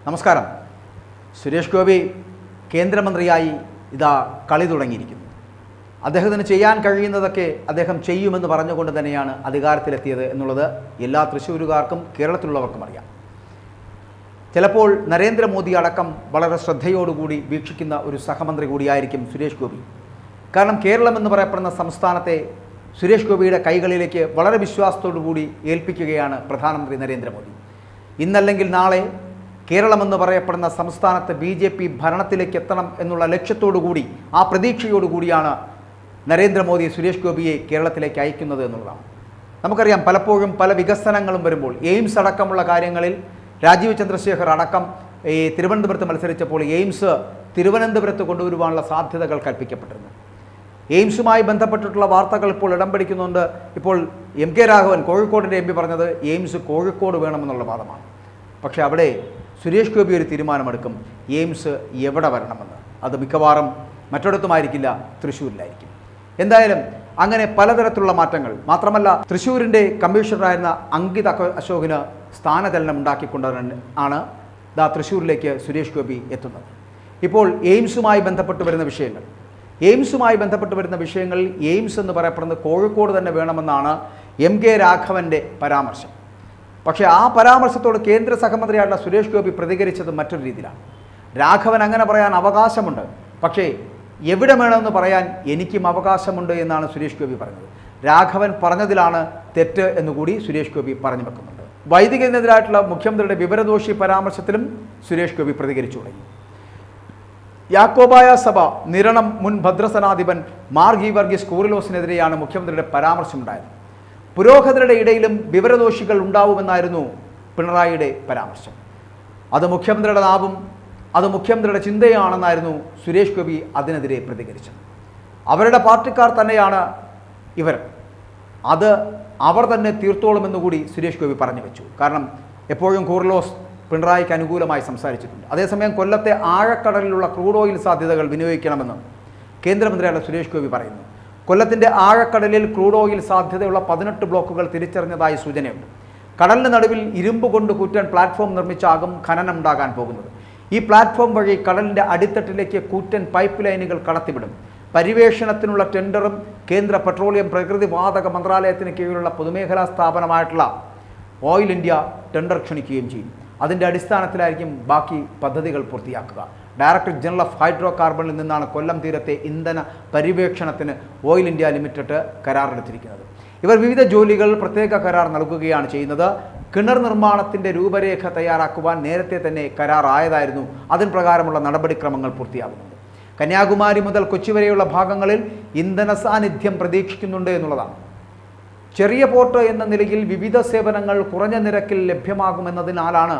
നമസ്കാരം. സുരേഷ് ഗോപി കേന്ദ്രമന്ത്രിയായി ഇതാ കളി തുടങ്ങിയിരിക്കുന്നു. അദ്ദേഹത്തിന് ചെയ്യാൻ കഴിയുന്നതൊക്കെ അദ്ദേഹം ചെയ്യുമെന്ന് പറഞ്ഞുകൊണ്ട് തന്നെയാണ് അധികാരത്തിലെത്തിയത് എന്നുള്ളത് എല്ലാ തൃശ്ശൂരുകാർക്കും കേരളത്തിലുള്ളവർക്കും അറിയാം. ചിലപ്പോൾ നരേന്ദ്രമോദി അടക്കം വളരെ ശ്രദ്ധയോടുകൂടി വീക്ഷിക്കുന്ന ഒരു സഹമന്ത്രി കൂടിയായിരിക്കും സുരേഷ് ഗോപി. കാരണം കേരളം എന്ന് പറയപ്പെടുന്ന സംസ്ഥാനത്തെ സുരേഷ് ഗോപിയുടെ കൈകളിലേക്ക് വളരെ വിശ്വാസത്തോടുകൂടി ഏൽപ്പിക്കുകയാണ് പ്രധാനമന്ത്രി നരേന്ദ്രമോദി. ഇന്നല്ലെങ്കിൽ നാളെ കേരളമെന്ന് പറയപ്പെടുന്ന സംസ്ഥാനത്ത് BJP ഭരണത്തിലേക്ക് എത്തണം എന്നുള്ള ലക്ഷ്യത്തോടുകൂടി, ആ പ്രതീക്ഷയോടുകൂടിയാണ് നരേന്ദ്രമോദി സുരേഷ് ഗോപിയെ കേരളത്തിലേക്ക് അയക്കുന്നത് എന്നുള്ളതാണ്. നമുക്കറിയാം, പലപ്പോഴും പല വികസനങ്ങളും വരുമ്പോൾ എയിംസ് അടക്കമുള്ള കാര്യങ്ങളിൽ രാജീവ് ചന്ദ്രശേഖർ അടക്കം തിരുവനന്തപുരത്ത് മത്സരിച്ചപ്പോൾ എയിംസ് തിരുവനന്തപുരത്ത് കൊണ്ടുവരുവാനുള്ള സാധ്യതകൾ കൽപ്പിക്കപ്പെട്ടിരുന്നു. എയിംസുമായി ബന്ധപ്പെട്ടിട്ടുള്ള വാർത്തകൾ ഇപ്പോൾ ഇടം പിടിക്കുന്നുണ്ട്. ഇപ്പോൾ MK രാഘവൻ, കോഴിക്കോടിൻ്റെ MP, പറഞ്ഞത് എയിംസ് കോഴിക്കോട് വേണമെന്നുള്ള വാദമാണ്. പക്ഷേ അവിടെ സുരേഷ് ഗോപി ഒരു തീരുമാനമെടുക്കും, എയിംസ് എവിടെ വരണമെന്ന്. അത് മിക്കവാറും മറ്റൊരിടത്തുമായിരിക്കില്ല, തൃശ്ശൂരിലായിരിക്കും. എന്തായാലും അങ്ങനെ പലതരത്തിലുള്ള മാറ്റങ്ങൾ. മാത്രമല്ല, തൃശ്ശൂരിൻ്റെ കമ്മീഷണറായിരുന്ന അങ്കിത് അശോകിന് സ്ഥാനചലനം ഉണ്ടാക്കിക്കൊണ്ട് ആണ് തൃശ്ശൂരിലേക്ക് സുരേഷ് ഗോപി എത്തുന്നത്. ഇപ്പോൾ എയിംസുമായി ബന്ധപ്പെട്ട് വരുന്ന വിഷയങ്ങളിൽ എയിംസ് എന്ന് പറയപ്പെടുന്നത് കോഴിക്കോട് തന്നെ വേണമെന്നാണ് MK രാഘവൻ്റെ പരാമർശം. പക്ഷേ ആ പരാമർശത്തോട് കേന്ദ്ര സഹമന്ത്രിയായിട്ടുള്ള സുരേഷ് ഗോപി പ്രതികരിച്ചത് മറ്റൊരു രീതിയിലാണ്. രാഘവൻ അങ്ങനെ പറയാൻ അവകാശമുണ്ട്, പക്ഷേ എവിടെ വേണമെന്ന് പറയാൻ എനിക്കും അവകാശമുണ്ട് എന്നാണ് സുരേഷ് ഗോപി പറഞ്ഞത്. രാഘവൻ പറഞ്ഞതിലാണ് തെറ്റ് എന്നുകൂടി സുരേഷ് ഗോപി പറഞ്ഞു വെക്കുന്നുണ്ട്. വൈദികനെതിരായിട്ടുള്ള മുഖ്യമന്ത്രിയുടെ വിവരദോഷി പരാമർശത്തിലും സുരേഷ് ഗോപി പ്രതികരിച്ചു തുടങ്ങി. യാക്കോബായ സഭ നിരണം മുൻ ഭദ്രസനാധിപൻ മാർ ഗീവർഗീസ് കൂറിലോസിനെതിരെയാണ് മുഖ്യമന്ത്രിയുടെ പരാമർശമുണ്ടായത്. പുരോഹിതരുടെ ഇടയിലും വിവരദോഷികൾ ഉണ്ടാവുമെന്നായിരുന്നു പിണറായിയുടെ പരാമർശം. അത് മുഖ്യമന്ത്രിയുടെ നാവും അത് മുഖ്യമന്ത്രിയുടെ ചിന്തയാണെന്നായിരുന്നു സുരേഷ് ഗോപി അതിനെതിരെ പ്രതികരിച്ചത്. അവരുടെ പാർട്ടിക്കാർ തന്നെയാണ് ഇവർ, അത് അവർ തന്നെ തീർത്തോളുമെന്നുകൂടി സുരേഷ് ഗോപി പറഞ്ഞു വെച്ചു. കാരണം എപ്പോഴും കൂറിലോസ് പിണറായിക്ക് അനുകൂലമായി സംസാരിച്ചിട്ടുണ്ട്. അതേസമയം കൊല്ലത്തെ ആഴക്കടലിലുള്ള ക്രൂഡ് ഓയിൽ സാധ്യതകൾ വിനിയോഗിക്കണമെന്ന് കേന്ദ്രമന്ത്രിയായ സുരേഷ് ഗോപി പറയുന്നു. കൊല്ലത്തിൻ്റെ ആഴക്കടലിൽ ക്രൂഡ് ഓയിൽ സാധ്യതയുള്ള 18 ബ്ലോക്കുകൾ തിരിച്ചറിഞ്ഞതായി സൂചനയുണ്ട്. കടലിന് നടുവിൽ ഇരുമ്പ് കൊണ്ട് കൂറ്റൻ പ്ലാറ്റ്ഫോം നിർമ്മിച്ചാകും ഖനനം ഉണ്ടാകാൻ പോകുന്നത്. ഈ പ്ലാറ്റ്ഫോം വഴി കടലിൻ്റെ അടിത്തട്ടിലേക്ക് കൂറ്റൻ പൈപ്പ് ലൈനുകൾ കടത്തിവിടും. പര്യവേഷണത്തിനുള്ള ടെൻഡറും കേന്ദ്ര പെട്രോളിയം പ്രകൃതിവാതക മന്ത്രാലയത്തിന് കീഴിലുള്ള പൊതുമേഖലാ സ്ഥാപനമായിട്ടുള്ള ഓയിൽ ഇന്ത്യ ടെൻഡർ ക്ഷണിക്കുകയും ചെയ്യും. അതിൻ്റെ അടിസ്ഥാനത്തിലായിരിക്കും ബാക്കി പദ്ധതികൾ പൂർത്തിയാക്കുക. ഡയറക്ടർ ജനറൽ ഓഫ് ഹൈഡ്രോ കാർബണിൽ നിന്നാണ് കൊല്ലം തീരത്തെ ഇന്ധന പര്യവേക്ഷണത്തിന് ഓയിൽ ഇന്ത്യ ലിമിറ്റഡ് കരാറെടുത്തിരിക്കുന്നത്. ഇവർ വിവിധ ജോലികൾ പ്രത്യേക കരാർ നൽകുകയാണ് ചെയ്യുന്നത്. കിണർ നിർമ്മാണത്തിൻ്റെ രൂപരേഖ തയ്യാറാക്കുവാൻ നേരത്തെ തന്നെ കരാറായതായിരുന്നു. അതിന് പ്രകാരമുള്ള നടപടിക്രമങ്ങൾ പൂർത്തിയാകുന്നുണ്ട്. കന്യാകുമാരി മുതൽ കൊച്ചി വരെയുള്ള ഭാഗങ്ങളിൽ ഇന്ധന സാന്നിധ്യം പ്രതീക്ഷിക്കുന്നുണ്ട് എന്നുള്ളതാണ്. ചെറിയ പോർട്ട് എന്ന നിലയിൽ വിവിധ സേവനങ്ങൾ കുറഞ്ഞ നിരക്കിൽ ലഭ്യമാകുമെന്നതിനാലാണ്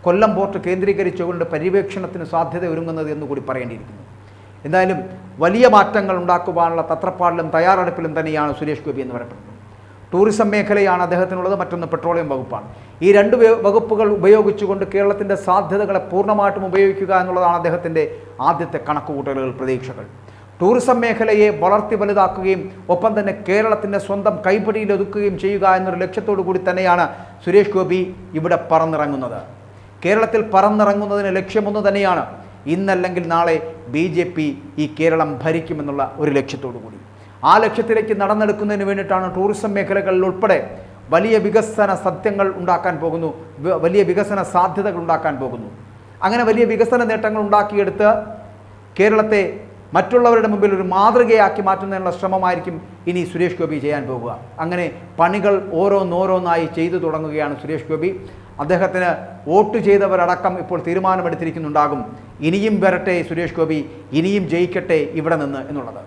കൊല്ലം പോർട്ട് കേന്ദ്രീകരിച്ചുകൊണ്ട് പര്യവേക്ഷണത്തിന് സാധ്യത ഒരുങ്ങുന്നത് എന്നുകൂടി പറയേണ്ടിയിരിക്കുന്നു. എന്തായാലും വലിയ മാറ്റങ്ങൾ ഉണ്ടാക്കുവാനുള്ള തത്രപ്പാടിലും തയ്യാറെടുപ്പിലും തന്നെയാണ് സുരേഷ് ഗോപി എന്ന് പറയപ്പെടുന്നത്. ടൂറിസം മേഖലയാണ് അദ്ദേഹത്തിനുള്ളത്, മറ്റൊന്ന് പെട്രോളിയം വകുപ്പാണ്. ഈ രണ്ട് വകുപ്പുകൾ ഉപയോഗിച്ചുകൊണ്ട് കേരളത്തിൻ്റെ സാധ്യതകളെ പൂർണ്ണമായിട്ടും ഉപയോഗിക്കുക എന്നുള്ളതാണ് അദ്ദേഹത്തിൻ്റെ ആദ്യത്തെ കണക്കുകൂട്ടലുകൾ, പ്രതീക്ഷകൾ. ടൂറിസം മേഖലയെ വളർത്തി വലുതാക്കുകയും ഒപ്പം തന്നെ കേരളത്തിൻ്റെ സ്വന്തം കൈപ്പിടിയിൽ ഒതുക്കുകയും ചെയ്യുക എന്നൊരു ലക്ഷ്യത്തോടു കൂടി തന്നെയാണ് സുരേഷ് ഗോപി ഇവിടെ പറന്നിറങ്ങുന്നത്. കേരളത്തിൽ പറന്നിറങ്ങുന്നതിന് ലക്ഷ്യമൊന്നു തന്നെയാണ്, ഇന്നല്ലെങ്കിൽ നാളെ BJP ഈ കേരളം ഭരിക്കുമെന്നുള്ള ഒരു ലക്ഷ്യത്തോടു കൂടി. ആ ലക്ഷ്യത്തിലേക്ക് നടന്നെടുക്കുന്നതിന് വേണ്ടിയിട്ടാണ് ടൂറിസം മേഖലകളിൽ ഉൾപ്പെടെ വലിയ വികസന സത്യങ്ങൾ ഉണ്ടാക്കാൻ പോകുന്നു, വലിയ വികസന സാധ്യതകൾ ഉണ്ടാക്കാൻ പോകുന്നു. അങ്ങനെ വലിയ വികസന നേട്ടങ്ങൾ ഉണ്ടാക്കിയെടുത്ത് കേരളത്തെ മറ്റുള്ളവരുടെ മുമ്പിൽ ഒരു മാതൃകയാക്കി മാറ്റുന്നതിനുള്ള ശ്രമമായിരിക്കും ഇനി സുരേഷ് ഗോപി ചെയ്യാൻ പോകുക. അങ്ങനെ പണികൾ ഓരോന്നോരോന്നായി ചെയ്തു തുടങ്ങുകയാണ് സുരേഷ് ഗോപി. അദ്ദേഹത്തിന് വോട്ട് ചെയ്തവരടക്കം ഇപ്പോൾ തീരുമാനമെടുത്തിരിക്കുന്നുണ്ടാകും, ഇനിയും വരട്ടെ സുരേഷ് ഗോപി, ഇനിയും ജയിക്കട്ടെ ഇവിടെ നിന്ന് എന്നുള്ളത്.